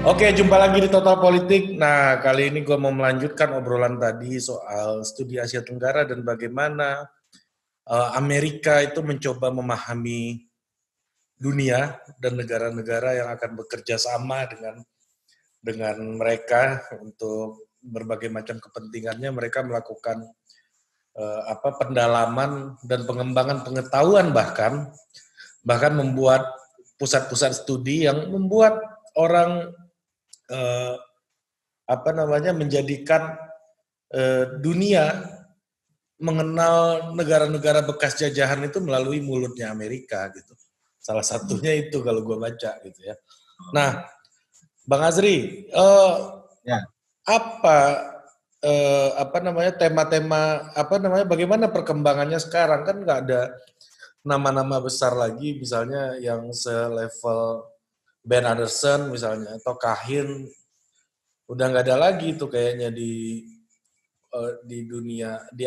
Oke, jumpa lagi di Total Politik. Nah, kali ini gue mau melanjutkan obrolan tadi soal studi Asia Tenggara dan bagaimana Amerika itu mencoba memahami dunia dan negara-negara yang akan bekerja sama dengan mereka untuk berbagai macam kepentingannya. Mereka melakukan pendalaman dan pengembangan pengetahuan bahkan membuat pusat-pusat studi yang membuat orang menjadikan dunia mengenal negara-negara bekas jajahan itu melalui mulutnya Amerika gitu. Salah satunya itu kalau gue baca gitu ya. Nah, Bang Azri, Ya, tema-tema bagaimana perkembangannya sekarang, kan nggak ada nama-nama besar lagi misalnya yang selevel Ben Anderson misalnya atau Kahin, udah nggak ada lagi tuh kayaknya di dunia di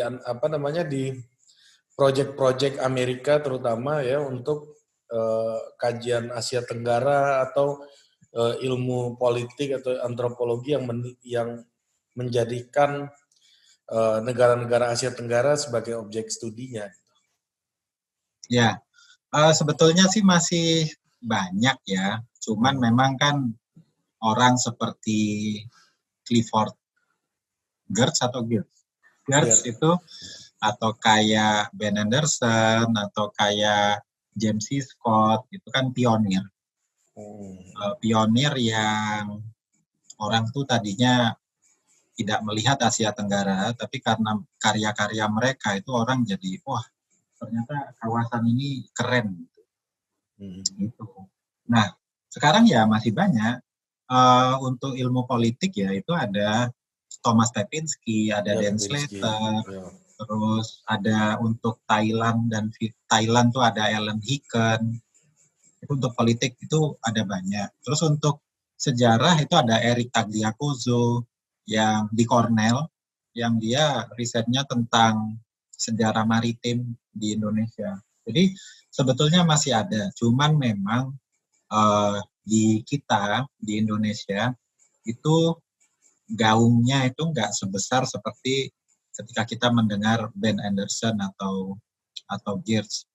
proyek-proyek Amerika terutama ya untuk kajian Asia Tenggara atau ilmu politik atau antropologi yang menjadikan negara-negara Asia Tenggara sebagai objek studinya. ya. Sebetulnya sih masih banyak ya. Cuman memang kan orang seperti Clifford Geertz atau Geertz itu, atau kayak Ben Anderson atau kayak James C. Scott, itu kan pionir. Pionir yang orang tuh tadinya tidak melihat Asia Tenggara, tapi karena karya-karya mereka itu orang jadi, wah ternyata kawasan ini keren. Gitu. Nah, sekarang ya masih banyak. Untuk ilmu politik ya itu ada Thomas Tepinski, ada Dan Slater, terus ada untuk Thailand tuh ada Alan Hicken. Itu untuk politik itu ada banyak. Terus untuk sejarah itu ada Eric Tagliacozzo yang di Cornell, yang dia risetnya tentang sejarah maritim di Indonesia. Jadi sebetulnya masih ada, cuman memang di kita di Indonesia itu gaungnya itu nggak sebesar seperti ketika kita mendengar Ben Anderson atau Geertz.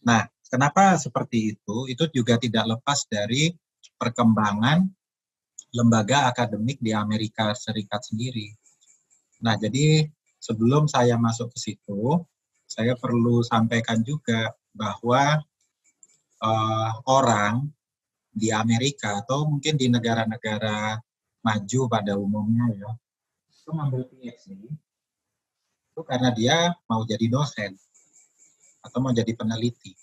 Nah, kenapa seperti itu? Itu juga tidak lepas dari perkembangan lembaga akademik di Amerika Serikat sendiri. Nah, jadi sebelum saya masuk ke situ, saya perlu sampaikan juga bahwa orang di Amerika atau mungkin di negara-negara maju pada umumnya ya, itu ngambil PhD itu karena dia mau jadi dosen atau mau jadi peneliti.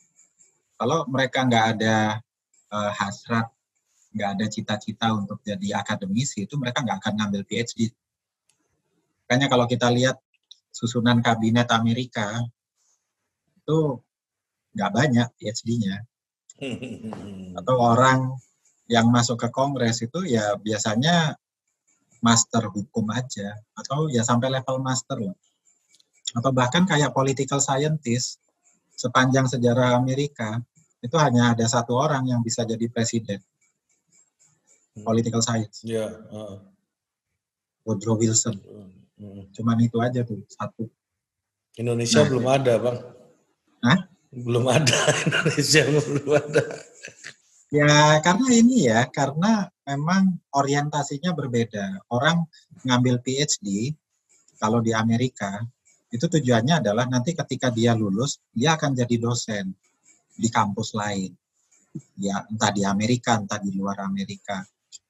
Kalau mereka nggak ada hasrat, nggak ada cita-cita untuk jadi akademisi, itu mereka nggak akan ngambil PhD. Makanya kalau kita lihat susunan kabinet Amerika, itu nggak banyak PhD-nya. Atau orang yang masuk ke Kongres itu ya biasanya master hukum aja, atau ya sampai level master lah. Atau bahkan kayak political scientist, sepanjang sejarah Amerika, itu hanya ada satu orang yang bisa jadi presiden. Political science. Woodrow Wilson. Cuman itu aja tuh, satu. Indonesia belum ada, Bang. Hah? Belum ada, Indonesia belum ada. Ya karena ini ya, karena memang orientasinya berbeda. Orang ngambil PhD, kalau di Amerika, itu tujuannya adalah nanti ketika dia lulus, dia akan jadi dosen di kampus lain. Ya, entah di Amerika, entah di luar Amerika.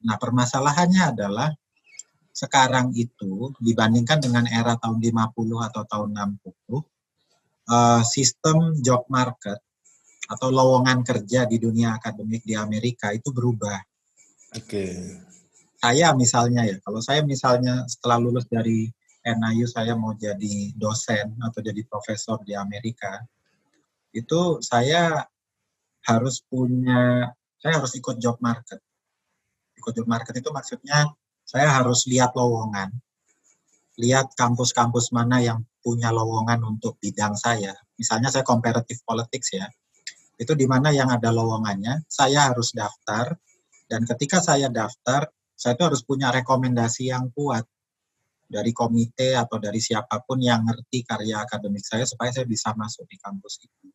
Nah, permasalahannya adalah sekarang itu dibandingkan dengan era tahun 50 atau tahun 60, sistem job market atau lowongan kerja di dunia akademik di Amerika itu berubah. Saya misalnya ya, kalau saya misalnya setelah lulus dari NIU saya mau jadi dosen atau jadi profesor di Amerika, itu saya harus ikut job market. Ikut job market itu maksudnya saya harus lihat lowongan, lihat kampus-kampus mana yang punya lowongan untuk bidang saya. Misalnya saya comparative politics ya, itu di mana yang ada lowongannya, saya harus daftar, dan ketika saya daftar, saya itu harus punya rekomendasi yang kuat dari komite atau dari siapapun yang ngerti karya akademik saya supaya saya bisa masuk di kampus itu.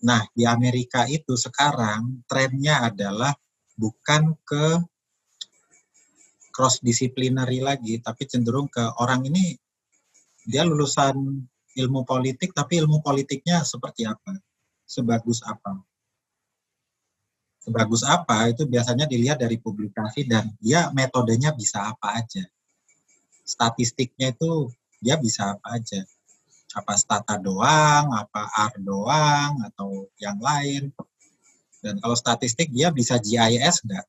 Nah, di Amerika itu sekarang trennya adalah bukan ke cross disciplinary lagi, tapi cenderung ke orang ini dia lulusan ilmu politik, tapi ilmu politiknya seperti apa? Sebagus apa? Sebagus apa itu biasanya dilihat dari publikasi dan dia metodenya bisa apa aja. Statistiknya itu dia bisa apa aja. Apa stata doang, apa R doang, atau yang lain. Dan kalau statistik dia bisa GIS enggak?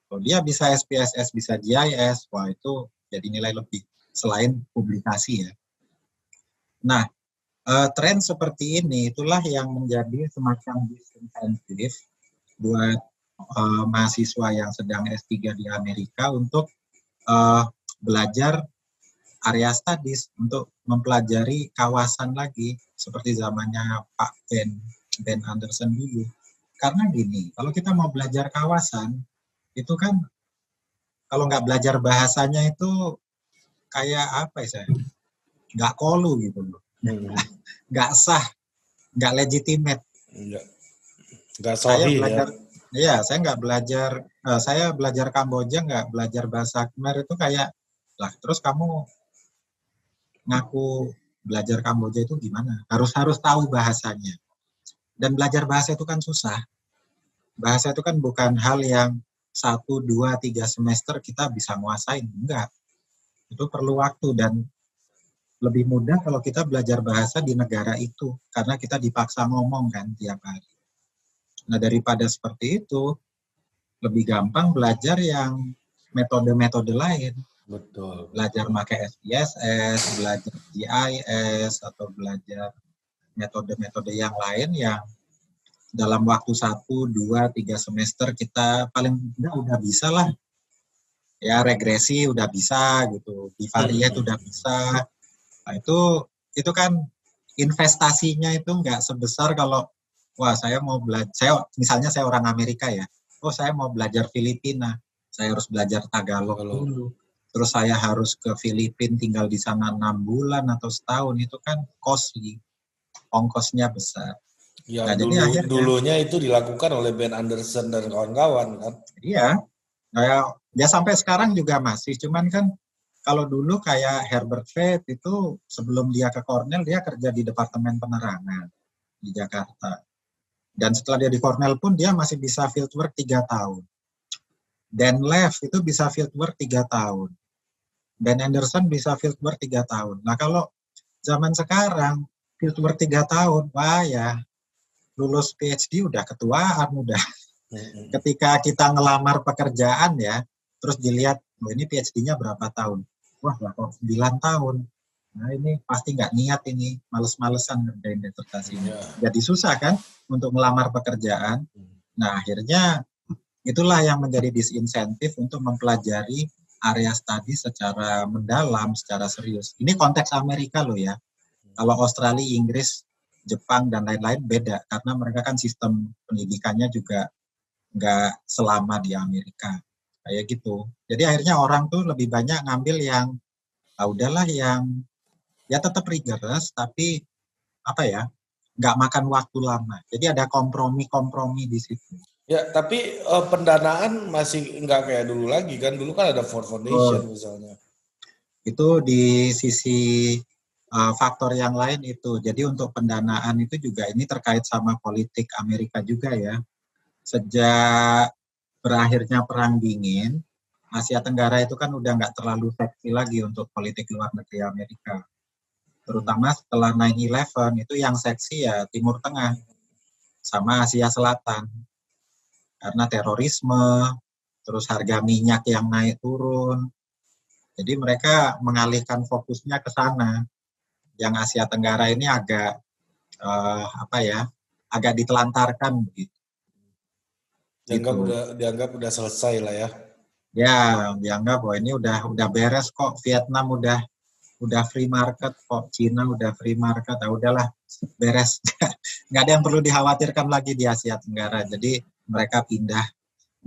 Kalau dia bisa SPSS, bisa GIS, wah itu jadi nilai lebih selain publikasi ya. Nah, tren seperti ini itulah yang menjadi semacam disinsentif buat mahasiswa yang sedang S3 di Amerika untuk belajar area studies, untuk mempelajari kawasan lagi seperti zamannya Pak Ben Anderson dulu. Karena gini, kalau kita mau belajar kawasan, itu kan kalau nggak belajar bahasanya itu kayak apa ya, nggak kolu gitu loh. Nggak sah, nggak legitimate. Nggak sohi ya. Iya, saya nggak belajar, saya belajar Kamboja nggak belajar bahasa Khmer itu kayak, lah terus kamu ngaku belajar Kamboja itu gimana? Harus tahu bahasanya. Dan belajar bahasa itu kan susah. Bahasa itu kan bukan hal yang 1, 2, 3 semester kita bisa nguasain. Enggak. Itu perlu waktu dan lebih mudah kalau kita belajar bahasa di negara itu. Karena kita dipaksa ngomong kan tiap hari. Nah daripada seperti itu, lebih gampang belajar yang metode-metode lain. Betul. Belajar pakai SPSS, belajar GIS, atau belajar metode-metode yang lain yang dalam waktu 1, 2, 3 semester kita paling tidak udah bisa lah. Ya regresi udah bisa gitu, bivariate udah bisa. Nah, itu kan investasinya itu nggak sebesar kalau wah saya mau belajar, misalnya saya orang Amerika ya, oh saya mau belajar Filipina, saya harus belajar Tagalog dulu. Terus saya harus ke Filipina tinggal di sana 6 bulan atau setahun, itu kan costly, ongkosnya besar. Yang nah, dulunya itu dilakukan oleh Ben Anderson dan kawan-kawan kan? Iya, ya sampai sekarang juga masih, cuman kan kalau dulu kayak Herbert Fate itu sebelum dia ke Cornell dia kerja di Departemen Penerangan di Jakarta. Dan setelah dia di Cornell pun dia masih bisa fieldwork 3 tahun. Dan Lev itu bisa fieldwork 3 tahun. Dan Anderson bisa fieldwork 3 tahun. Nah kalau zaman sekarang fieldwork 3 tahun, wah ya lulus PhD udah ketuaan, udah. Ketika kita ngelamar pekerjaan ya, terus dilihat, oh ini PhD-nya berapa tahun? Wah, kok 9 tahun. Nah ini pasti nggak niat ini, males-malesan ngerjain disertasinya. Jadi susah kan untuk melamar pekerjaan. Nah akhirnya itulah yang menjadi disinsentif untuk mempelajari area studi secara mendalam, secara serius. Ini konteks Amerika loh ya. Kalau Australia, Inggris, Jepang, dan lain-lain beda. Karena mereka kan sistem pendidikannya juga nggak selama di Amerika. Kayak gitu. Jadi akhirnya orang tuh lebih banyak ngambil yang, udahlah yang, ya tetap rigorous, tapi apa ya, nggak makan waktu lama. Jadi ada kompromi-kompromi di situ. Ya, tapi pendanaan masih nggak kayak dulu lagi kan? Dulu kan ada Ford Foundation misalnya. Itu di sisi faktor yang lain itu. Jadi untuk pendanaan itu juga ini terkait sama politik Amerika juga ya. Sejak berakhirnya Perang Dingin, Asia Tenggara itu kan udah nggak terlalu seksi lagi untuk politik luar negeri Amerika. Terutama setelah 9/11 itu yang seksi ya Timur Tengah sama Asia Selatan. Karena terorisme, terus harga minyak yang naik turun. Jadi mereka mengalihkan fokusnya ke sana. Yang Asia Tenggara ini agak agak ditelantarkan begitu. Dianggap udah selesai lah ya. Ya, dianggap bahwa ini udah beres kok, Vietnam udah free market kok, Cina udah free market, udahlah beres. Nggak ada yang perlu dikhawatirkan lagi di Asia Tenggara. Jadi mereka pindah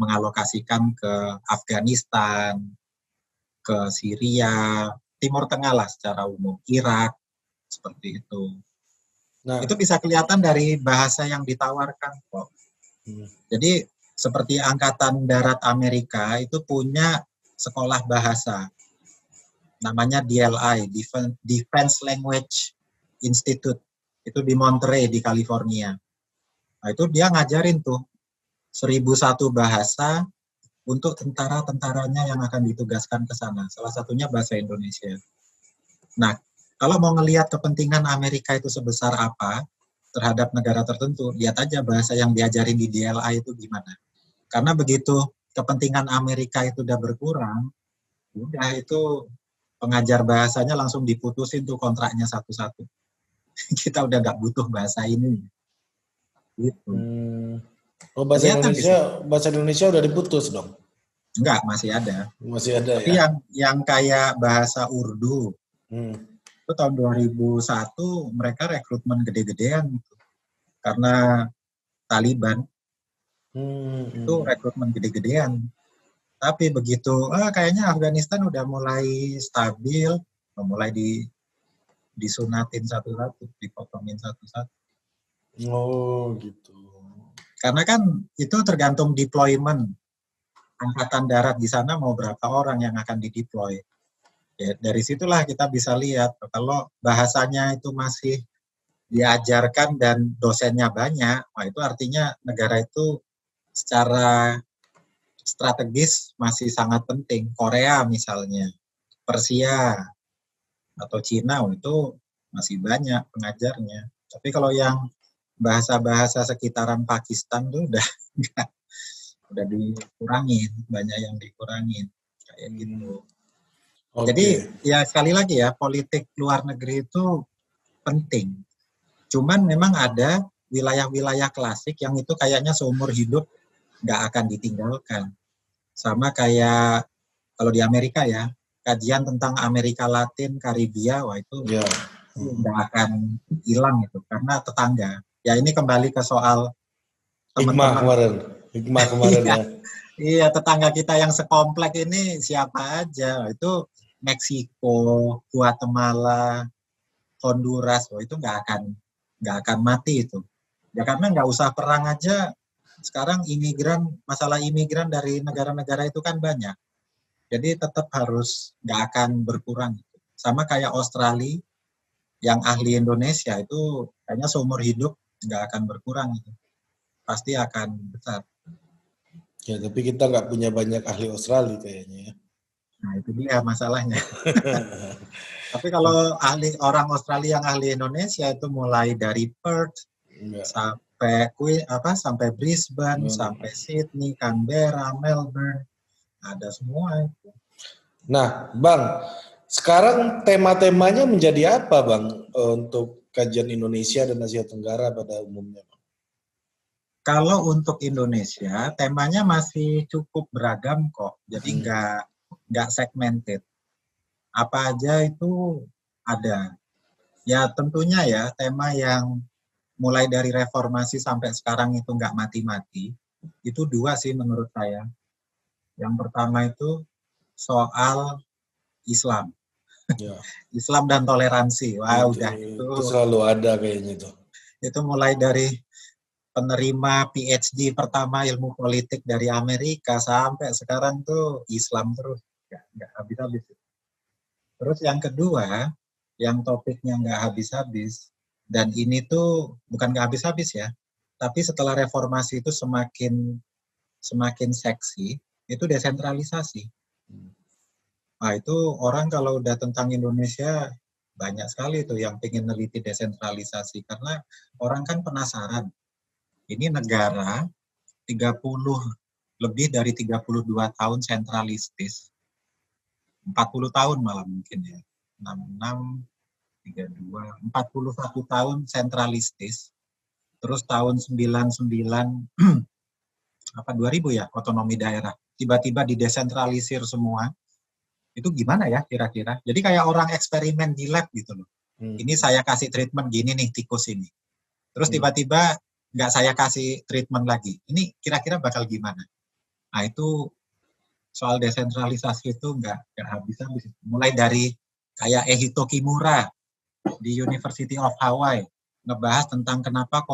mengalokasikan ke Afghanistan, ke Syria, Timur Tengah lah secara umum, Irak, seperti itu. Nah, Itu bisa kelihatan dari bahasa yang ditawarkan kok. Jadi seperti Angkatan Darat Amerika itu punya sekolah bahasa, namanya DLI, Defense Language Institute, itu di Monterey di California. Nah itu dia ngajarin tuh 1001 bahasa untuk tentara-tentaranya yang akan ditugaskan ke sana. Salah satunya bahasa Indonesia. Nah, kalau mau ngelihat kepentingan Amerika itu sebesar apa terhadap negara tertentu, lihat aja bahasa yang diajarin di DLI itu gimana. Karena begitu kepentingan Amerika itu udah berkurang, udah itu pengajar bahasanya langsung diputusin tuh kontraknya satu-satu. Kita udah nggak butuh bahasa ini. Gitu. Oh, Kelihatan di situ. bahasa Indonesia udah diputus dong? Enggak, masih ada. Masih ada Tapi ya? yang kayak bahasa Urdu, itu tahun 2001 mereka rekrutmen gede-gedean gitu. Karena Taliban itu rekrutmen gede-gedean. Tapi begitu kayaknya Afghanistan udah mulai stabil, mulai disunatin satu-satu, dipotongin satu-satu. Oh gitu. Karena kan itu tergantung deployment. Angkatan darat di sana mau berapa orang yang akan dideploy. Ya, dari situlah kita bisa lihat kalau bahasanya itu masih diajarkan dan dosennya banyak, wah itu artinya negara itu secara strategis masih sangat penting. Korea misalnya, Persia, atau Cina itu masih banyak pengajarnya. Tapi kalau yang bahasa-bahasa sekitaran Pakistan tuh udah dikurangin, banyak yang dikurangin kayak gitu. Okay. Jadi ya sekali lagi ya, politik luar negeri itu penting. Cuman memang ada wilayah-wilayah klasik yang itu kayaknya seumur hidup nggak akan ditinggalkan. Sama kayak kalau di Amerika ya, kajian tentang Amerika Latin, Karibia, wah itu nggak akan hilang itu karena tetangga. Ya ini kembali ke soal teman-teman. Hikmah kemarin ya. Iya, tetangga kita yang sekomplek ini siapa aja? Itu Meksiko, Guatemala, Honduras, itu nggak akan mati itu. Ya karena nggak usah perang aja. Sekarang masalah imigran dari negara-negara itu kan banyak. Jadi tetap harus nggak akan berkurang. Sama kayak Australia yang ahli Indonesia itu kayaknya seumur hidup nggak akan berkurang. Pasti akan besar. Ya, tapi kita nggak punya banyak ahli Australia kayaknya ya. Nah, itu dia masalahnya. Tapi kalau orang Australia yang ahli Indonesia itu mulai dari Perth sampai Brisbane, sampai Sydney, Canberra, Melbourne, ada semua itu. Nah, Bang, sekarang tema-temanya menjadi apa, Bang, untuk kajian Indonesia dan Asia Tenggara pada umumnya? Kalau untuk Indonesia, temanya masih cukup beragam kok. Jadi nggak segmented. Apa aja itu ada. Ya tentunya ya, tema yang mulai dari reformasi sampai sekarang itu nggak mati-mati. Itu dua sih menurut saya. Yang pertama itu soal Islam. Ya. Islam dan toleransi. Wah, udah itu selalu ada kayaknya itu. Itu mulai dari penerima PhD pertama ilmu politik dari Amerika sampai sekarang tuh Islam terus, nggak habis-habis. Terus yang kedua, yang topiknya nggak habis-habis, dan ini tuh bukan nggak habis-habis ya, tapi setelah reformasi itu semakin seksi, itu desentralisasi. Nah itu orang kalau udah tentang Indonesia banyak sekali tuh yang pengen neliti desentralisasi karena orang kan penasaran. Ini negara lebih dari 32 tahun sentralistis. 40 tahun malah mungkin ya. 66, 32, 41 tahun sentralistis. Terus tahun 99 2000 ya otonomi daerah. Tiba-tiba didesentralisir semua. Itu gimana ya kira-kira? Jadi kayak orang eksperimen di lab gitu loh. Ini saya kasih treatment gini nih tikus ini. Terus tiba-tiba nggak saya kasih treatment lagi. Ini kira-kira bakal gimana? Nah itu soal desentralisasi itu nggak habis-habis. Mulai dari kayak Ehito Kimura di University of Hawaii ngebahas tentang kenapa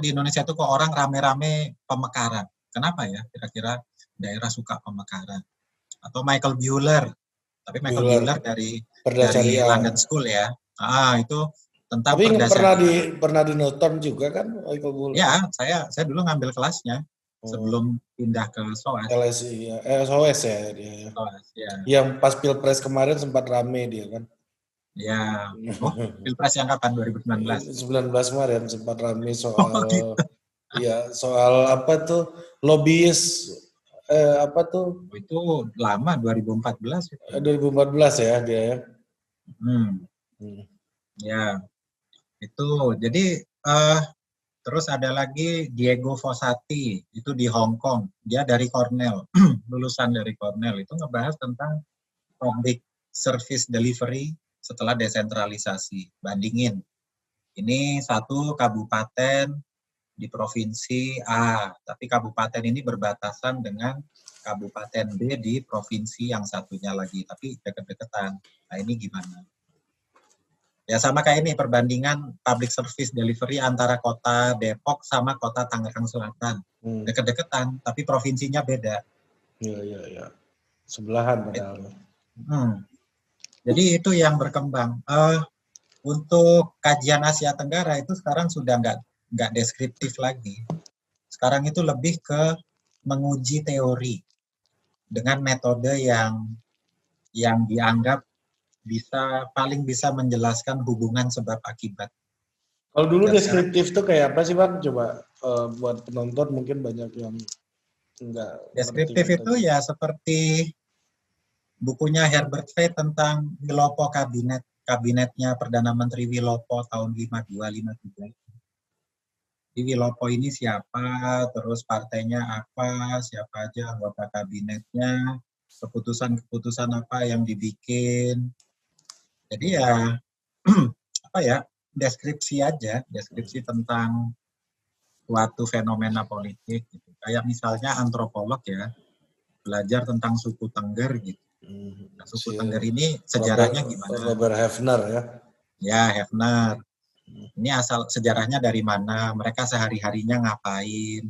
di Indonesia itu kok orang rame-rame pemekaran. Kenapa ya kira-kira daerah suka pemekaran? Atau Michael Bueller, tapi Michael Bueller dari Perda Syariah. London School ya. Itu tentang tapi perda syariah. pernah di Norton juga kan Michael Bueller? Ya, saya dulu ngambil kelasnya sebelum pindah ke SOAS. LSI ya. SOAS ya dia ya. SOAS, ya. Yang pas Pilpres kemarin sempat rame dia kan. Ya. Pilpres yang kapan? 2019. 19 kemarin sempat rame soal gitu. ya soal apa tuh lobbyis apa tuh? Itu lama 2014 itu. 2014 ya dia ya. Ya. Itu jadi terus ada lagi Diego Fossati, itu di Hong Kong. Dia dari Cornell, lulusan dari Cornell. Itu ngebahas tentang public service delivery setelah desentralisasi. Bandingin. Ini satu kabupaten di provinsi A, tapi kabupaten ini berbatasan dengan kabupaten B di provinsi yang satunya lagi, tapi deket-deketan. Nah ini gimana? Ya sama kayak ini perbandingan public service delivery antara kota Depok sama kota Tangerang Selatan. Deket-deketan, tapi provinsinya beda. Iya. Sebelahan padahal. Jadi itu yang berkembang. Untuk kajian Asia Tenggara itu sekarang sudah nggak deskriptif lagi. Sekarang itu lebih ke menguji teori dengan metode yang dianggap paling bisa menjelaskan hubungan sebab akibat. Kalau dulu deskriptif tuh kayak apa sih Bang? Coba buat penonton mungkin banyak yang enggak. Deskriptif itu ya seperti bukunya Herbert Fay tentang Wilopo kabinetnya Perdana Menteri Wilopo tahun 52-53. Di Wilopo ini siapa, terus partainya apa, siapa aja anggota kabinetnya, keputusan-keputusan apa yang dibikin. Jadi ya deskripsi tentang suatu fenomena politik gitu. Kayak misalnya antropolog ya belajar tentang suku Tengger gitu. Nah, suku Tengger ini sejarahnya gimana? Robert Hefner ya. Ya, Hefner. Ini asal sejarahnya dari mana? Mereka sehari-harinya ngapain?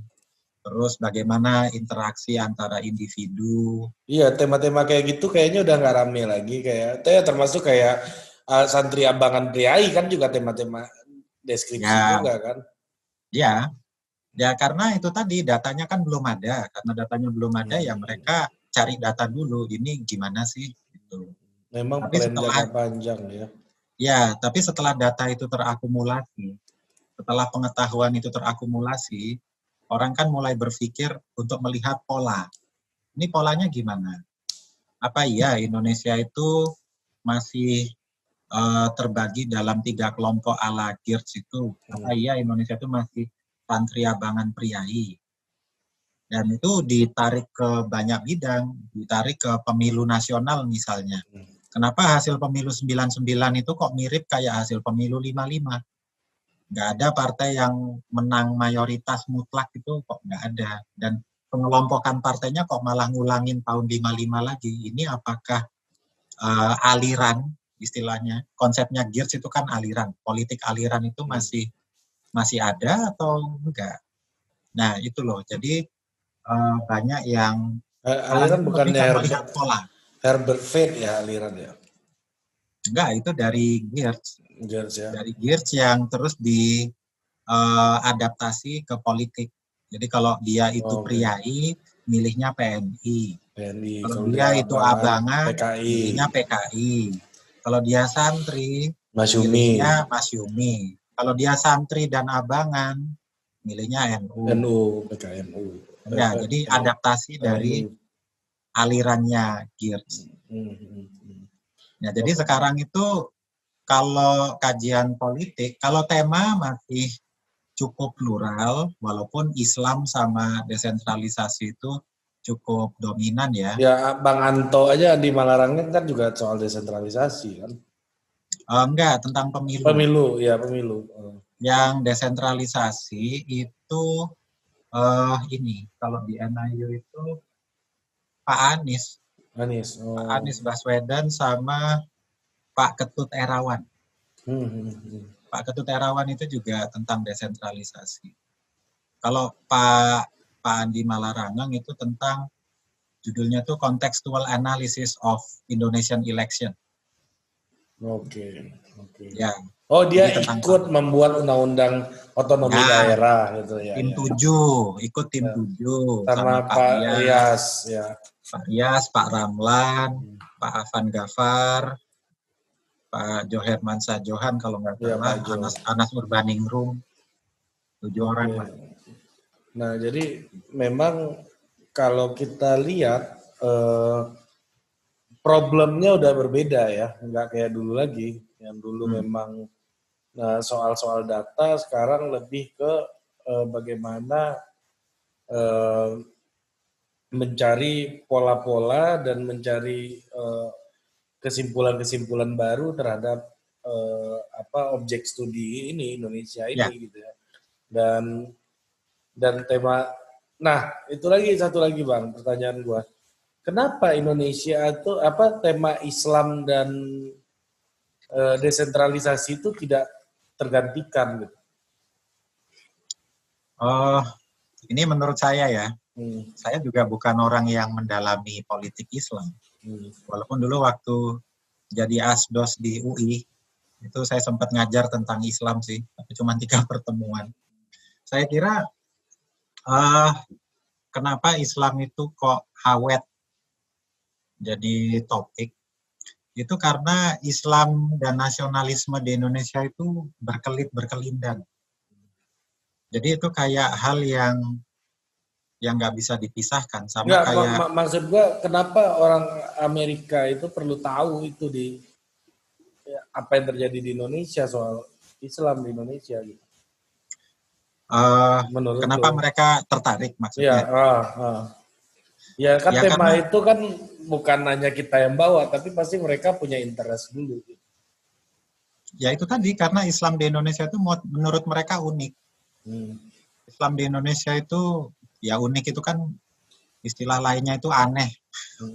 Terus bagaimana interaksi antara individu? Iya, tema-tema kayak gitu kayaknya udah nggak rame lagi kayak. Termasuk kayak Santri Abangan Priai kan juga tema-tema deskripsi juga kan? Ya, karena itu tadi datanya kan belum ada. Karena datanya belum ada ya mereka cari data dulu. Ini gimana sih? Gitu. Memang plan jangka panjang ya. Ya, tapi setelah data itu terakumulasi, setelah pengetahuan itu terakumulasi, orang kan mulai berpikir untuk melihat pola. Ini polanya gimana? Apa iya Indonesia itu masih terbagi dalam 3 kelompok ala Geertz itu? Apa iya Indonesia itu masih Santri Abangan Priai? Dan itu ditarik ke banyak bidang, ditarik ke pemilu nasional misalnya. Kenapa hasil pemilu 99 itu kok mirip kayak hasil pemilu 55? Nggak ada partai yang menang mayoritas mutlak itu kok nggak ada. Dan pengelompokan partainya kok malah ngulangin tahun 55 lagi. Ini apakah aliran istilahnya, konsepnya Geertz itu kan aliran. Politik aliran itu masih ada atau enggak? Nah itu loh, jadi banyak yang aliran bukannya Herbert Fay ya aliran ya? Enggak, itu dari Geertz. Ya. Dari Geertz yang terus diadaptasi ke politik. Jadi kalau dia itu priai, milihnya PNI. Kalau dia itu abangan, milihnya PKI. Kalau dia santri, milihnya Masyumi. Kalau dia santri dan abangan, milihnya NU. PKNU. Ya, jadi adaptasi dari alirannya Geertz. Nah, jadi sekarang itu kalau kajian politik, kalau tema masih cukup plural, walaupun Islam sama desentralisasi itu cukup dominan ya. Ya, Bang Anto aja di Malarangin kan juga soal desentralisasi kan? Enggak, tentang pemilu. Pemilu. Yang desentralisasi itu Ini kalau di NIU itu Pak Anies, Anies. Pak Oh. Anies Baswedan sama Pak Ketut Erawan. Pak Ketut Erawan itu juga tentang desentralisasi. Kalau Pak Andi Malarangeng itu tentang judulnya tuh Contextual Analysis of Indonesian Election. Oke. Ya. Oh, dia Jadi tentang ikut membuat undang-undang otonomi daerah gitu ya. Tim 7, ikut tim 7 sama Pak Rias ya. Pak Rias, Pak Ramlan, Pak Afan Ghaffar, Pak Joher Mansa Johan kalau nggak salah, Anas Urbaningrum, 7 orang lah. Nah, jadi memang kalau kita lihat problemnya udah berbeda ya, nggak kayak dulu lagi. Yang dulu memang soal-soal data, sekarang lebih ke bagaimana mencari pola-pola dan mencari kesimpulan-kesimpulan baru terhadap objek studi ini Indonesia ini gitu ya. Dan tema, nah itu lagi satu lagi Bang, pertanyaan gua, kenapa Indonesia itu tema Islam dan desentralisasi itu tidak tergantikan gitu? Ini menurut saya ya, saya juga bukan orang yang mendalami politik Islam. Walaupun dulu waktu jadi asdos di UI, itu saya sempat ngajar tentang Islam sih, tapi cuma 3 pertemuan. Saya kira kenapa Islam itu kok awet jadi topik, itu karena Islam dan nasionalisme di Indonesia itu berkelindang. Jadi itu kayak hal yang nggak bisa dipisahkan sama kayak. Maksud gua, kenapa orang Amerika itu perlu tahu itu apa yang terjadi di Indonesia soal Islam di Indonesia gitu? Kenapa mereka tertarik maksudnya? Ya kan tema karena, itu kan bukan hanya kita yang bawa, tapi pasti mereka punya interest dulu. Gitu. Ya itu tadi, karena Islam di Indonesia itu menurut mereka unik. Islam di Indonesia itu ya unik, itu kan istilah lainnya itu aneh.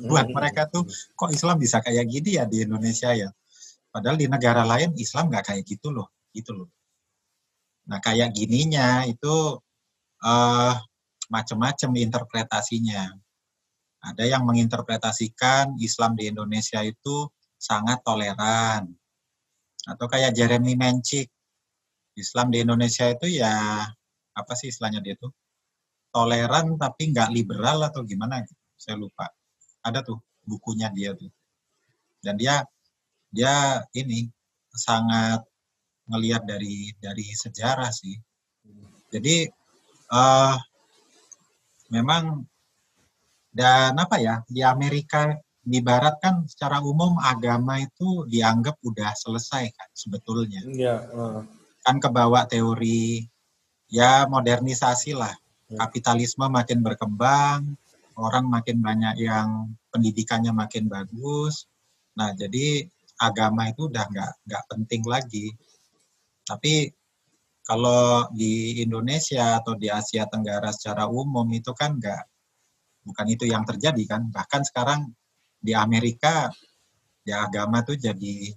Buat mereka tuh kok Islam bisa kayak gini ya di Indonesia ya. Padahal di negara lain Islam nggak kayak gitu loh. Nah kayak gininya itu macam-macam interpretasinya. Ada yang menginterpretasikan Islam di Indonesia itu sangat toleran. Atau kayak Jeremy Mencik, Islam di Indonesia itu ya, apa sih istilahnya dia tuh? Toleran tapi nggak liberal atau gimana gitu. Saya lupa. Ada tuh bukunya dia tuh. Dan dia ini sangat ngelihat dari sejarah sih. Jadi memang, dan di Amerika di Barat kan secara umum agama itu dianggap udah selesai kan sebetulnya. Kan kebawa teori ya modernisasi lah. Kapitalisme makin berkembang, orang makin banyak yang pendidikannya makin bagus. Nah jadi agama itu udah nggak penting lagi. Tapi kalau di Indonesia atau di Asia Tenggara secara umum itu kan bukan itu yang terjadi kan. Bahkan sekarang di Amerika ya agama tuh jadi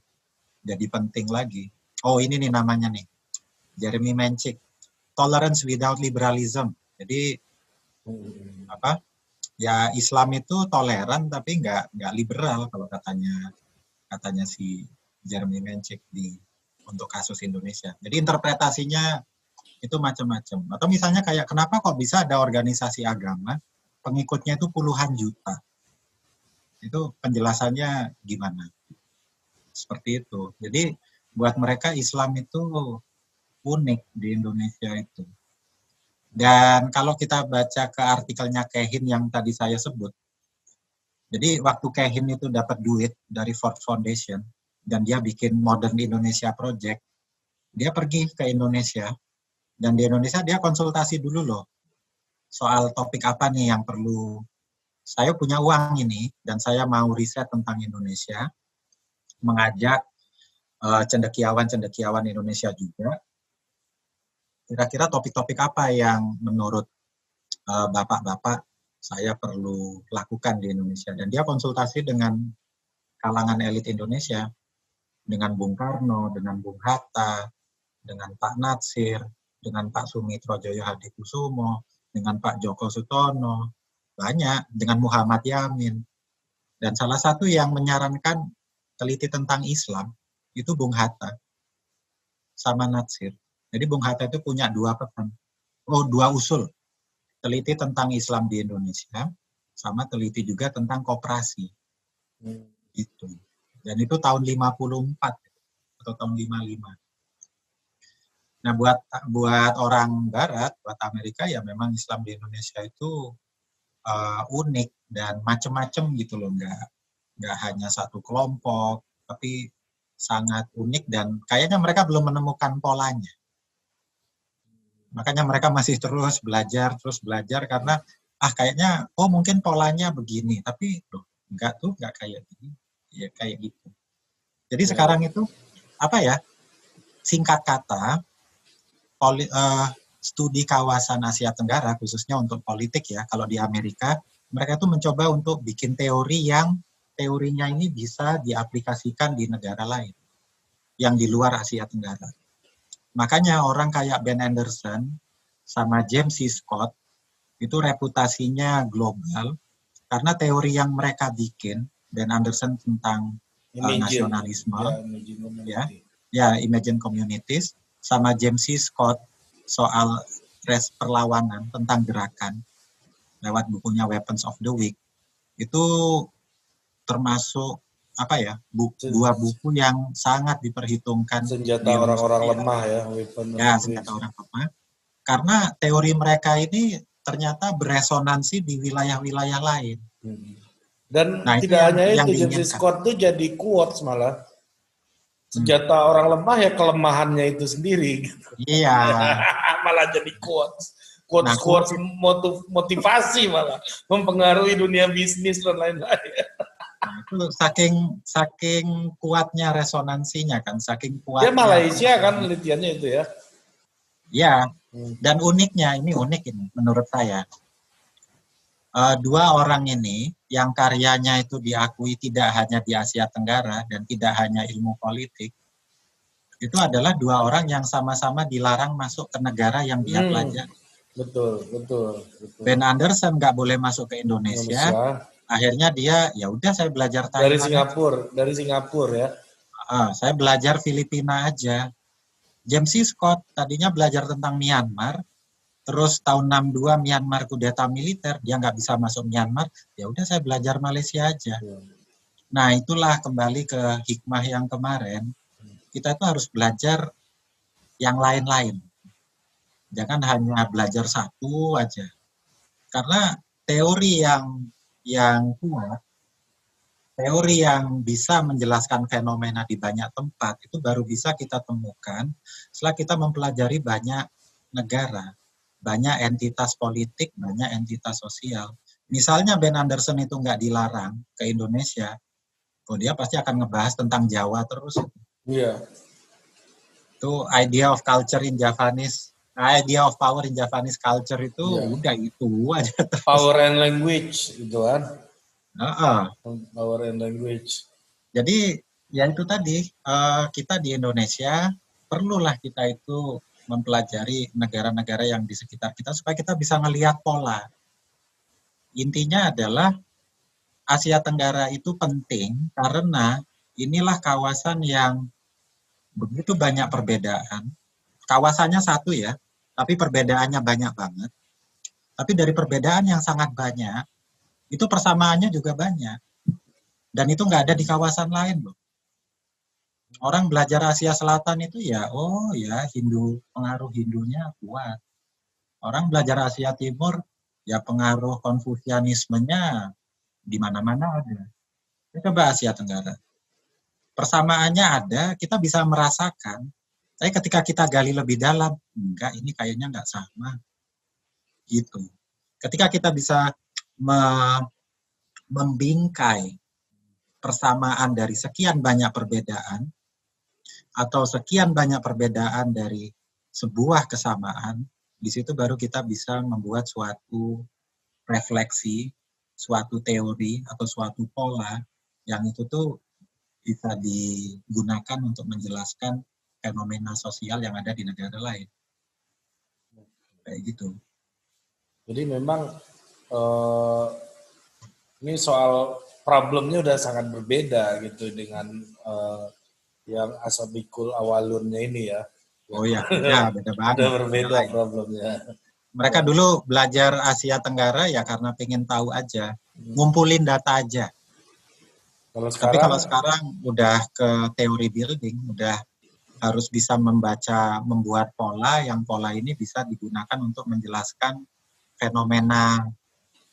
penting lagi. Oh ini nih namanya nih, Jeremy Mencik, Tolerance Without Liberalism. Jadi ya Islam itu toleran tapi nggak liberal kalau katanya si Jeremy Mencik untuk kasus Indonesia. Jadi interpretasinya itu macam-macam. Atau misalnya kayak kenapa kok bisa ada organisasi agama pengikutnya itu puluhan juta. Itu penjelasannya gimana? Seperti itu. Jadi buat mereka Islam itu unik di Indonesia itu. Dan kalau kita baca ke artikelnya Kehin yang tadi saya sebut, jadi waktu Kehin itu dapat duit dari Ford Foundation dan dia bikin Modern Indonesia Project, dia pergi ke Indonesia dan di Indonesia dia konsultasi dulu loh soal topik apa nih yang perlu. Saya punya uang ini dan saya mau riset tentang Indonesia, mengajak cendekiawan Indonesia juga. Kira-kira topik-topik apa yang menurut bapak-bapak saya perlu lakukan di Indonesia. Dan dia konsultasi dengan kalangan elit Indonesia, dengan Bung Karno, dengan Bung Hatta, dengan Pak Natsir, dengan Pak Sumitro Joyo Hadikusumo, dengan Pak Joko Sutono, banyak, dengan Muhammad Yamin. Dan salah satu yang menyarankan teliti tentang Islam itu Bung Hatta sama Natsir. Jadi Bung Hatta itu punya dua usul. Teliti tentang Islam di Indonesia, sama teliti juga tentang koperasi. Itu. Dan itu tahun 54 atau tahun 55. Nah, buat orang Barat, buat Amerika ya memang Islam di Indonesia itu unik dan macam-macam gitu loh, nggak hanya satu kelompok, tapi sangat unik dan kayaknya mereka belum menemukan polanya. Makanya mereka masih terus belajar karena kayaknya mungkin polanya begini, tapi loh nggak kayak gini, ya kayak gitu. Jadi sekarang itu apa ya? Singkat kata, studi kawasan Asia Tenggara, khususnya untuk politik ya, kalau di Amerika, mereka itu mencoba untuk bikin teori yang teorinya ini bisa diaplikasikan di negara lain, yang di luar Asia Tenggara. Makanya orang kayak Ben Anderson sama James C. Scott, itu reputasinya global, karena teori yang mereka bikin, Ben Anderson tentang nasionalisme, Imagine Communities, sama James C. Scott, soal perlawanan tentang gerakan lewat bukunya Weapons of the Weak, itu termasuk dua buku yang sangat diperhitungkan senjata orang-orang lemah ya, senjata orang lemah, karena teori mereka ini ternyata beresonansi di wilayah-wilayah lain. Dan tidak hanya itu, James Scott itu jadi quotes malah. Senjata orang lemah ya kelemahannya itu sendiri. Gitu. Iya. Malah jadi quotes motivasi malah mempengaruhi dunia bisnis dan lain-lain. Nah, itu saking kuatnya resonansinya kan, saking kuatnya. Dia Malaysia kan penelitiannya itu ya. Ya, dan uniknya ini menurut saya. Dua orang ini yang karyanya itu diakui tidak hanya di Asia Tenggara dan tidak hanya ilmu politik, itu adalah dua orang yang sama-sama dilarang masuk ke negara yang dia pelajari. Betul. Ben Anderson nggak boleh masuk ke Indonesia. Akhirnya dia ya udah saya belajar Thailand. Dari Singapura ya. Saya belajar Filipina aja. James C. Scott tadinya belajar tentang Myanmar. Terus tahun 62 Myanmar kudeta militer, dia nggak bisa masuk Myanmar, ya udah saya belajar Malaysia aja. Nah, itulah kembali ke hikmah yang kemarin, kita itu harus belajar yang lain-lain. Jangan hanya belajar satu aja. Karena teori yang kuat, teori yang bisa menjelaskan fenomena di banyak tempat, itu baru bisa kita temukan setelah kita mempelajari banyak negara. Banyak entitas politik, banyak entitas sosial. Misalnya Ben Anderson itu nggak dilarang ke Indonesia, dia pasti akan ngebahas tentang Jawa terus. Iya. Itu idea of culture in Javanese, idea of power in Javanese culture itu udah itu aja terus. Power and language gitu kan. Power and language. Jadi ya itu tadi, kita di Indonesia perlulah kita itu mempelajari negara-negara yang di sekitar kita supaya kita bisa melihat pola. Intinya adalah Asia Tenggara itu penting karena inilah kawasan yang begitu banyak perbedaan. Kawasannya satu ya, tapi perbedaannya banyak banget. Tapi dari perbedaan yang sangat banyak, itu persamaannya juga banyak. Dan itu nggak ada di kawasan lain loh. Orang belajar Asia Selatan itu pengaruh Hindunya kuat. Orang belajar Asia Timur, ya pengaruh Konfusianismenya di mana-mana ada. Coba Asia Tenggara. Persamaannya ada, kita bisa merasakan. Tapi ketika kita gali lebih dalam, enggak, ini kayaknya enggak sama. Gitu. Ketika kita bisa membingkai persamaan dari sekian banyak perbedaan, atau sekian banyak perbedaan dari sebuah kesamaan, Di situ baru kita bisa membuat suatu refleksi, suatu teori atau suatu pola yang itu tuh bisa digunakan untuk menjelaskan fenomena sosial yang ada di negara lain. Kayak gitu. Jadi memang eh, ini soal problemnya udah sangat berbeda gitu dengan yang asabikul awalunnya ini ya. Oh ya, beda Udah banget. Beda berbeda lain. problemnya. Mereka dulu belajar Asia Tenggara ya karena pengen tahu aja, ngumpulin data aja. Kalau Tapi sekarang kalau sekarang udah ke teori building, udah harus bisa membaca, membuat pola, yang pola ini bisa digunakan untuk menjelaskan fenomena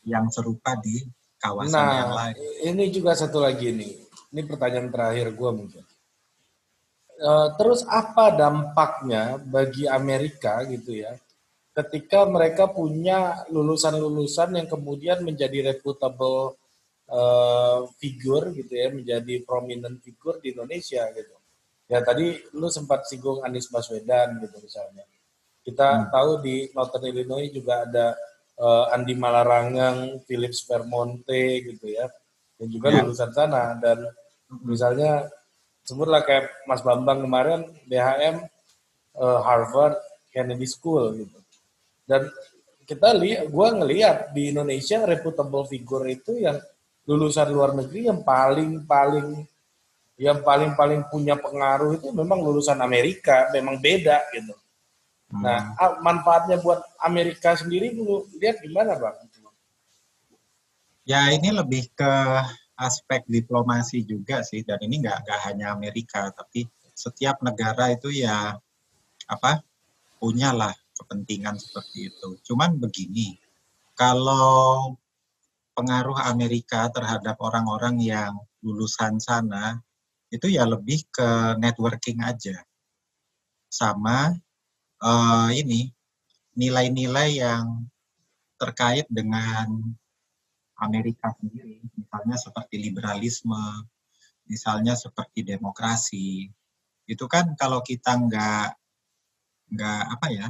yang serupa di kawasan yang nah, lain. ini juga satu lagi nih. Ini pertanyaan terakhir gue mungkin. Terus apa dampaknya bagi Amerika gitu ya, ketika mereka punya lulusan-lulusan yang kemudian menjadi reputable figur gitu ya, menjadi prominent figur di Indonesia gitu. Ya tadi lu sempat singgung Anies Baswedan gitu misalnya. Kita tahu di Northern Illinois juga ada Andi Malarangang, Philips Vermonte gitu ya, dan juga Ya. lulusan sana. Dan misalnya sebutlah kayak Mas Bambang kemarin BHM Harvard Kennedy School gitu. Dan kita lihat, gue ngelihat di Indonesia reputable figure itu yang lulusan luar negeri yang paling punya pengaruh itu memang lulusan Amerika, memang beda gitu. Nah, manfaatnya buat Amerika sendiri lu lihat gimana, Bang? Ya ini lebih ke aspek diplomasi juga sih, dan ini nggak hanya Amerika, tapi setiap negara itu ya apa punyalah kepentingan seperti itu. Cuman begini, kalau pengaruh Amerika terhadap orang-orang yang lulusan sana itu ya lebih ke networking aja, sama ini nilai-nilai yang terkait dengan Amerika sendiri, misalnya seperti liberalisme, misalnya seperti demokrasi. Itu kan kalau kita nggak apa ya,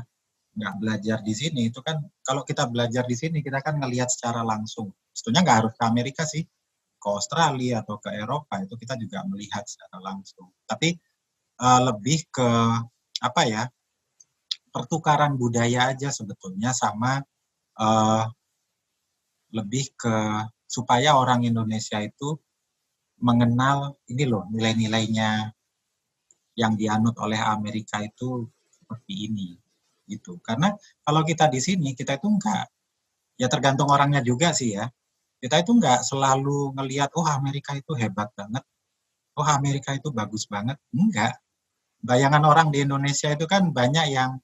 nggak belajar di sini, itu kan kalau kita belajar di sini kita kan ngelihat secara langsung. Sebetulnya nggak harus ke Amerika sih, ke Australia atau ke Eropa itu kita juga melihat secara langsung. Tapi lebih ke apa ya, pertukaran budaya aja sebetulnya, sama uh, lebih ke supaya orang Indonesia itu mengenal ini loh nilai-nilainya yang dianut oleh Amerika itu seperti ini gitu. Karena kalau kita di sini kita itu enggak, ya tergantung orangnya juga sih ya. Kita itu enggak selalu ngelihat oh Amerika itu hebat banget, oh Amerika itu bagus banget. Enggak. Bayangan orang di Indonesia itu kan banyak yang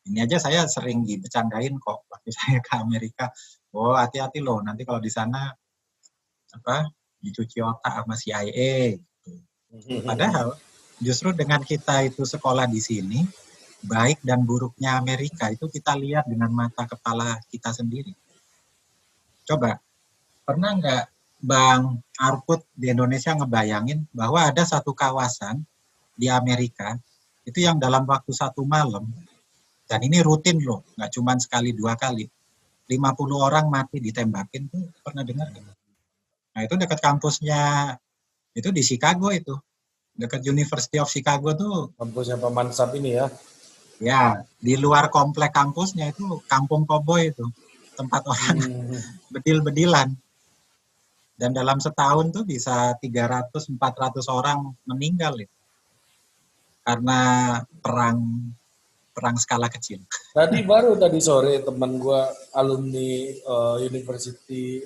ini aja saya sering dibecandain kok waktu saya ke Amerika. Oh hati-hati loh nanti kalau di sana apa dicuci otak sama CIA. Gitu. Padahal justru dengan kita itu sekolah di sini, baik dan buruknya Amerika itu kita lihat dengan mata kepala kita sendiri. Coba, pernah nggak Bang Arput di Indonesia ngebayangin bahwa ada satu kawasan di Amerika itu yang dalam waktu satu malam, dan ini rutin loh, nggak cuma sekali dua kali, 50 orang mati ditembakin tuh pernah dengar nggak? Nah itu dekat kampusnya, itu di Chicago itu, dekat University of Chicago tuh. Kampusnya Pak Mansap ini ya. Ya, di luar komplek kampusnya itu kampung koboi itu, tempat orang bedil-bedilan. Dan dalam setahun tuh bisa 300-400 orang meninggal ya, karena perang perang skala kecil. Tadi sore teman gua alumni University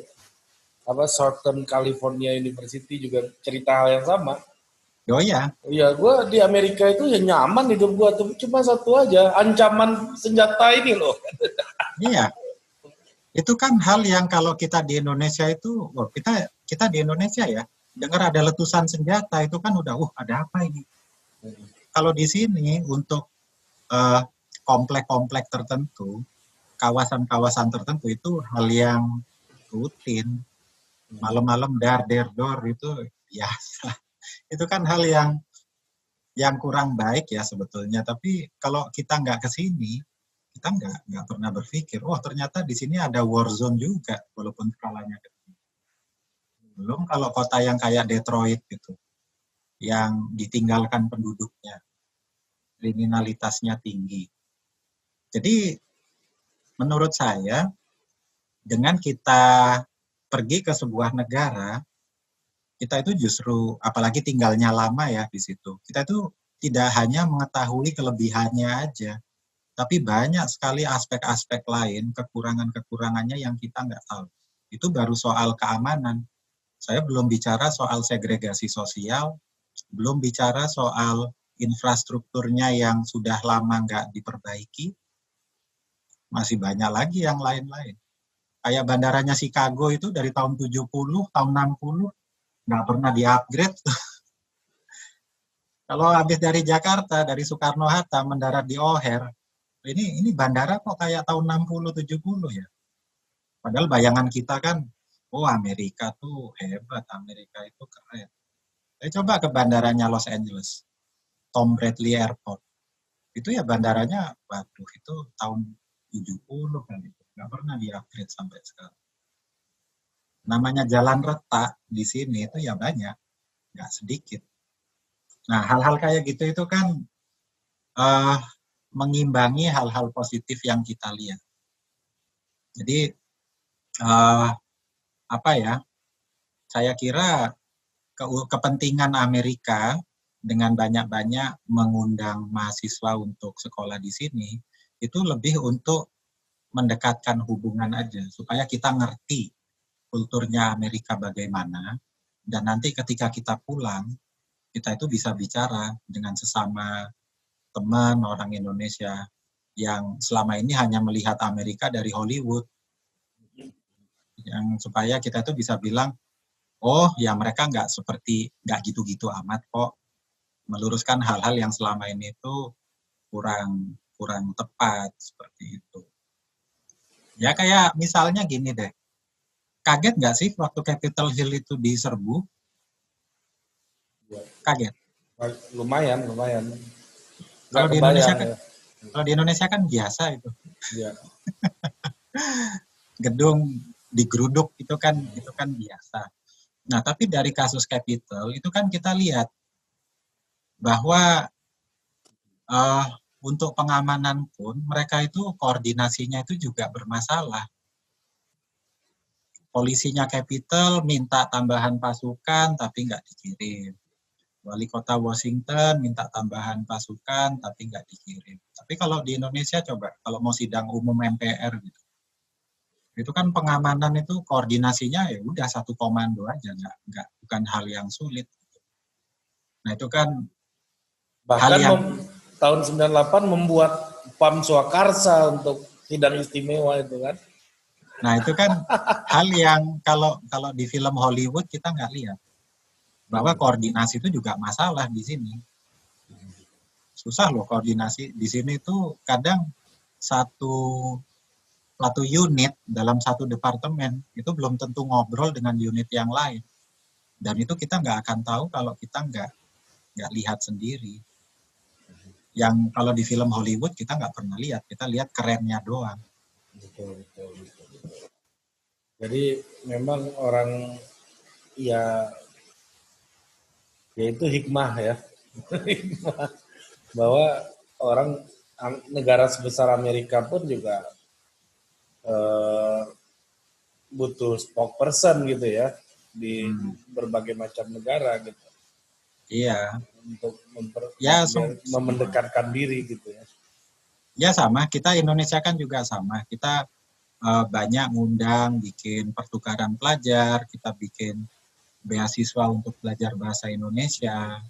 Southern California University juga cerita hal yang sama. Oh ya, Iya, gue di Amerika itu ya nyaman hidup gue, tapi cuma satu aja, ancaman senjata ini loh. iya. Itu kan hal yang kalau kita di Indonesia itu, oh, kita di Indonesia ya, dengar ada letusan senjata itu kan udah, ada apa ini? Kalau di sini untuk komplek-komplek tertentu, kawasan-kawasan tertentu itu hal yang rutin. Malam-malam dar der dor itu biasa. Itu kan hal yang kurang baik ya sebetulnya. Tapi kalau kita nggak ke sini, kita kita nggak pernah berpikir, oh ternyata di sini ada war zone juga, walaupun skalanya kecil. Belum kalau kota yang kayak Detroit gitu, yang ditinggalkan penduduknya, kriminalitasnya tinggi. Jadi menurut saya, dengan kita pergi ke sebuah negara, kita itu justru, apalagi tinggalnya lama ya di situ, kita itu tidak hanya mengetahui kelebihannya aja, tapi banyak sekali aspek-aspek lain, kekurangan-kekurangannya yang kita nggak tahu. Itu baru soal keamanan. Saya belum bicara soal segregasi sosial, belum bicara soal infrastrukturnya yang sudah lama nggak diperbaiki, masih banyak lagi yang lain-lain. Kayak bandaranya Chicago itu dari tahun 70, tahun 60, nggak pernah di-upgrade. Kalau habis dari Jakarta, dari Soekarno-Hatta, mendarat di O'Hare, ini bandara kok kayak tahun 60-70 ya. Padahal bayangan kita kan, oh Amerika tuh hebat, Amerika itu keren. Saya coba ke bandaranya Los Angeles, Tom Bradley Airport. Itu ya bandaranya, waduh itu tahun 70 kan itu. Nggak pernah di-upgrade sampai sekarang. Namanya jalan retak di sini itu ya banyak, nggak sedikit. Nah hal-hal kayak gitu itu kan mengimbangi hal-hal positif yang kita lihat. Jadi apa ya? Saya kira kepentingan Amerika dengan banyak-banyak mengundang mahasiswa untuk sekolah di sini itu lebih untuk mendekatkan hubungan aja supaya kita ngerti kulturnya Amerika bagaimana dan nanti ketika kita pulang kita itu bisa bicara dengan sesama teman orang Indonesia yang selama ini hanya melihat Amerika dari Hollywood, yang supaya kita tuh bisa bilang, oh ya mereka nggak gitu-gitu amat kok, meluruskan hal-hal yang selama ini tuh kurang tepat seperti itu. Ya kayak misalnya gini deh, kaget nggak sih waktu Capitol Hill itu diserbu? Kaget. Lumayan. Kalau di Indonesia kan, ya. Kalau di Indonesia kan biasa itu. Ya. Gedung digeruduk itu kan biasa. Nah, tapi dari kasus Capitol itu kan kita lihat bahwa untuk pengamanan pun mereka itu koordinasinya itu juga bermasalah. Polisinya Capitol minta tambahan pasukan tapi nggak dikirim. Wali kota Washington minta tambahan pasukan tapi nggak dikirim. Tapi kalau di Indonesia coba, kalau mau sidang umum MPR gitu, itu kan pengamanan itu koordinasinya ya udah satu komando aja, bukan hal yang sulit. Nah itu kan bahkan tahun 98 membuat Pam Swakarsa untuk sidang istimewa itu kan. Nah itu kan hal yang kalau di film Hollywood kita nggak lihat. Bahwa koordinasi itu juga masalah di sini. Susah loh koordinasi. Di sini tuh kadang satu unit dalam satu departemen itu belum tentu ngobrol dengan unit yang lain. Dan itu kita nggak akan tahu kalau kita nggak lihat sendiri. Yang kalau di film Hollywood kita nggak pernah lihat. Kita lihat kerennya doang. Betul. Jadi memang orang ya itu hikmah ya. Hikmah. Bahwa orang negara sebesar Amerika pun juga butuh spokesperson gitu ya di berbagai macam negara gitu. Iya. Untuk memendekatkan diri gitu ya. Ya sama, kita Indonesia kan juga sama. Kita banyak ngundang, bikin pertukaran pelajar, kita bikin beasiswa untuk belajar bahasa Indonesia,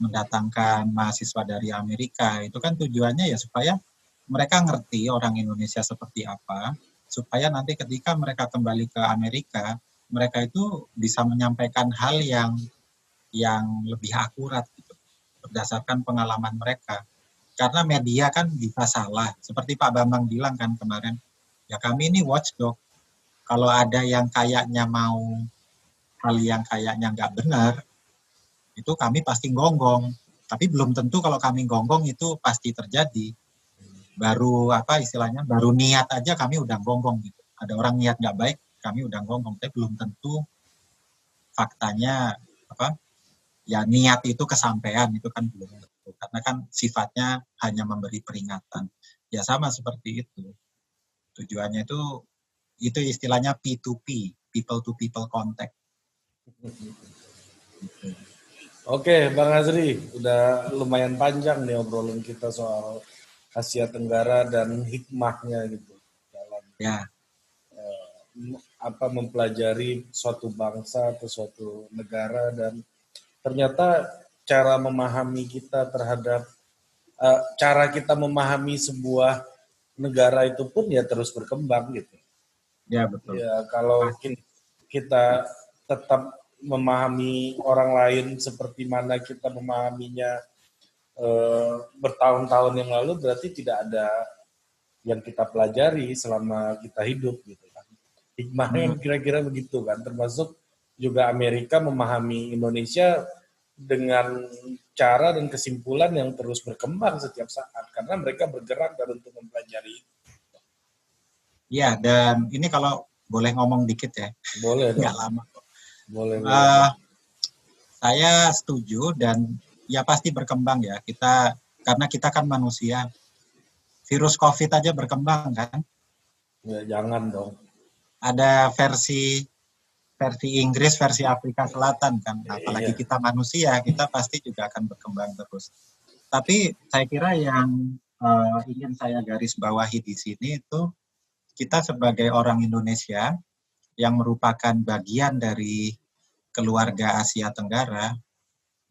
mendatangkan mahasiswa dari Amerika. Itu kan tujuannya ya supaya mereka ngerti orang Indonesia seperti apa, supaya nanti ketika mereka kembali ke Amerika, mereka itu bisa menyampaikan hal yang lebih akurat gitu, berdasarkan pengalaman mereka. Karena media kan bisa salah, seperti Pak Bambang bilang kan kemarin, ya kami ini watchdog, kalau ada yang kayaknya mau hal yang kayaknya nggak benar, itu kami pasti gonggong. Tapi belum tentu kalau kami gonggong itu pasti terjadi. baru apa istilahnya, baru niat aja kami udah gonggong gitu. Ada orang niat nggak baik, kami udah gonggong, tapi belum tentu faktanya apa ya niat itu kesampaian itu kan belum tentu. Karena kan sifatnya hanya memberi peringatan. Ya sama seperti itu. Tujuannya itu istilahnya P2P, people to people contact. Oke, Bang Azri, udah lumayan panjang nih obrolan kita soal Asia Tenggara dan hikmahnya gitu dalam Ya, mempelajari suatu bangsa atau suatu negara, dan ternyata cara memahami kita terhadap cara kita memahami sebuah negara itu pun ya terus berkembang gitu. ya betul. Ya kalau Pasti. kita tetap memahami orang lain seperti mana kita memahaminya bertahun-tahun yang lalu, berarti tidak ada yang kita pelajari selama kita hidup gitu kan. Hikmahnya kira-kira begitu kan, termasuk juga Amerika memahami Indonesia dengan cara dan kesimpulan yang terus berkembang setiap saat karena mereka bergerak dan untuk mempelajari. Ya, dan ini kalau boleh ngomong dikit ya, Boleh nggak dong, lama. boleh. Saya setuju dan ya pasti berkembang ya. Karena kita kan manusia. Virus COVID aja berkembang kan. Ya, jangan dong. Ada versi Inggris, versi Afrika Selatan kan. Apalagi kita manusia, kita pasti juga akan berkembang terus. Tapi saya kira yang ingin saya garis bawahi di sini itu kita sebagai orang Indonesia yang merupakan bagian dari keluarga Asia Tenggara,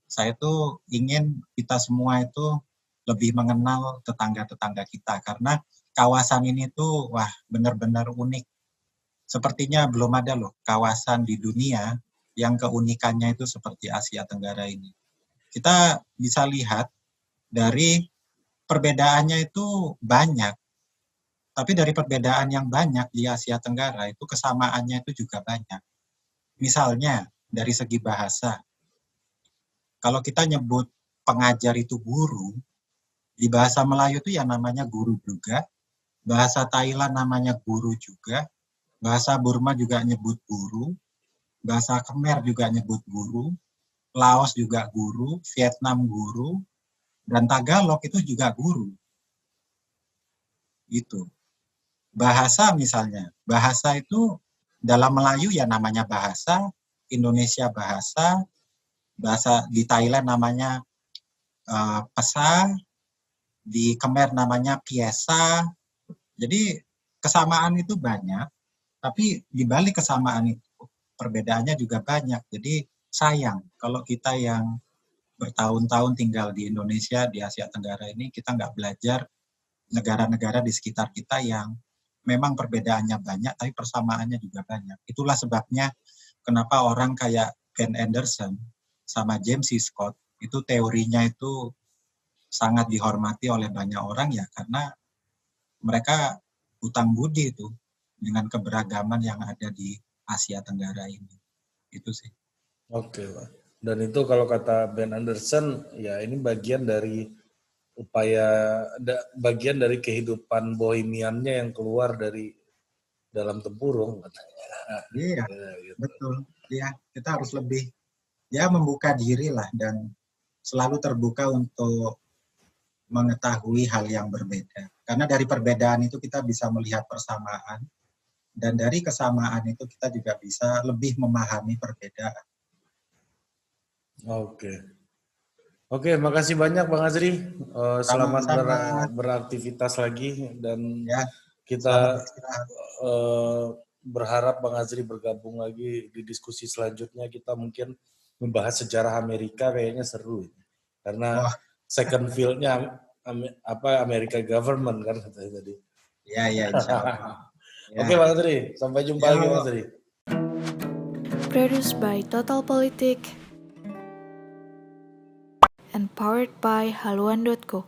saya tuh ingin kita semua itu lebih mengenal tetangga-tetangga kita karena kawasan ini tuh wah benar-benar unik. Sepertinya belum ada loh kawasan di dunia yang keunikannya itu seperti Asia Tenggara ini. Kita bisa lihat dari perbedaannya itu banyak, tapi dari perbedaan yang banyak di Asia Tenggara itu kesamaannya itu juga banyak. Misalnya dari segi bahasa, kalau kita nyebut pengajar itu guru, di bahasa Melayu itu ya namanya guru juga, bahasa Thailand namanya guru juga, bahasa Burma juga nyebut guru, bahasa Khmer juga nyebut guru, Laos juga guru, Vietnam guru, dan Tagalog itu juga guru. Gitu. Bahasa misalnya, bahasa itu dalam Melayu ya namanya bahasa, Indonesia bahasa, bahasa di Thailand namanya pesa, di Khmer namanya piesa. Jadi kesamaan itu banyak, tapi di balik kesamaan itu perbedaannya juga banyak. Jadi sayang kalau kita yang bertahun-tahun tinggal di Indonesia, di Asia Tenggara ini, kita nggak belajar negara-negara di sekitar kita yang memang perbedaannya banyak, tapi persamaannya juga banyak. Itulah sebabnya kenapa orang kayak Ben Anderson sama James C. Scott, itu teorinya itu sangat dihormati oleh banyak orang ya, karena mereka hutang budi itu dengan keberagaman yang ada di Asia Tenggara ini. Itu sih. Oke, Pak. Dan itu kalau kata Ben Anderson, ya ini bagian dari bagian dari kehidupan bohemiannya yang keluar dari dalam tempurung katanya. Iya, Ya, gitu. betul. Ya, kita harus lebih ya membuka diri lah dan selalu terbuka untuk mengetahui hal yang berbeda. Karena dari perbedaan itu kita bisa melihat persamaan dan dari kesamaan itu kita juga bisa lebih memahami perbedaan. Oke. Oke, makasih banyak Bang Azri. Selamat Sama-sama beraktivitas lagi dan ya, selamat kita beristirahat. berharap Bang Azri bergabung lagi di diskusi selanjutnya. Kita mungkin membahas sejarah Amerika, kayaknya seru ini. Karena Wah, second field-nya Amerika government kan katanya tadi. ya insya Allah. Ya. Oke Bang Azri, sampai jumpa lagi Bang Azri. Produced by Total Politik and powered by haluan.co.